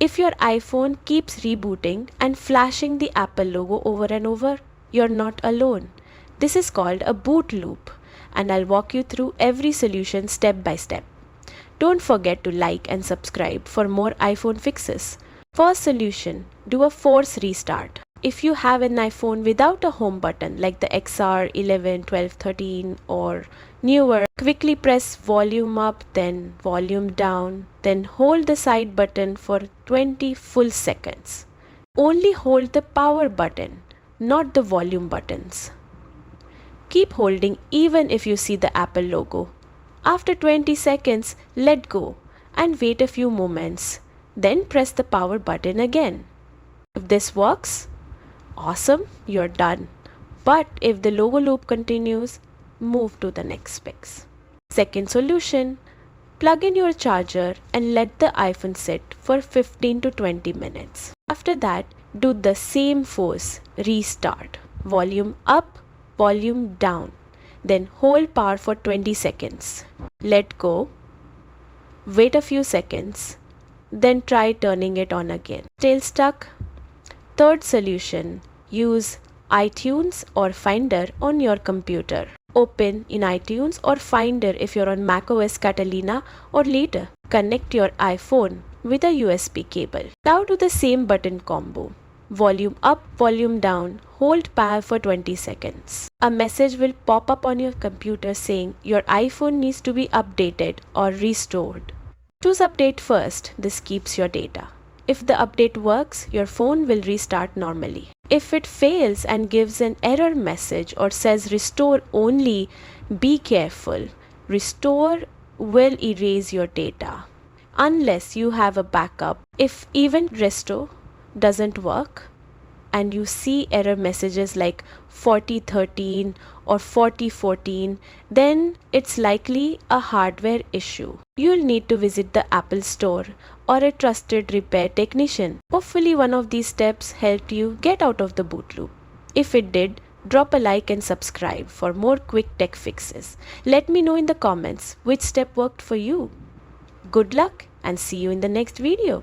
If your iPhone keeps rebooting and flashing the Apple logo over and over, you're not alone. This is called a boot loop, and I'll walk you through every solution step by step. Don't forget to like and subscribe for more iPhone fixes. First solution, do a force restart. If you have an iPhone without a home button like the XR, 11, 12, 13 or newer, quickly press volume up, then volume down, then hold the side button for 20 full seconds. Only hold the power button, not the volume buttons. Keep holding even if you see the Apple logo. After 20 seconds, let go and wait a few moments. Then press the power button again. If this works, awesome, you're done. But if the logo loop continues, move to the next fix. Second solution, plug in your charger and let the iPhone sit for 15 to 20 minutes. After that, do the same force, restart. Volume up, volume down. Then hold power for 20 seconds. Let go. Wait a few seconds. Then try turning it on again. Still stuck? Third solution, use iTunes or Finder on your computer. Open in iTunes or Finder if you're on macOS Catalina or later. Connect your iPhone with a USB cable. Now do the same button combo. Volume up, volume down, hold power for 20 seconds. A message will pop up on your computer saying your iPhone needs to be updated or restored. Choose update first, this keeps your data. If the update works, your phone will restart normally. If it fails and gives an error message or says restore only, be careful. Restore will erase your data. Unless you have a backup. If even restore doesn't work and you see error messages like 4013 or 4014, then it's likely a hardware issue. You'll need to visit the Apple Store or a trusted repair technician. Hopefully one of these steps helped you get out of the boot loop. If it did, drop a like and subscribe for more quick tech fixes. Let me know in the comments which step worked for you. Good luck and see you in the next video.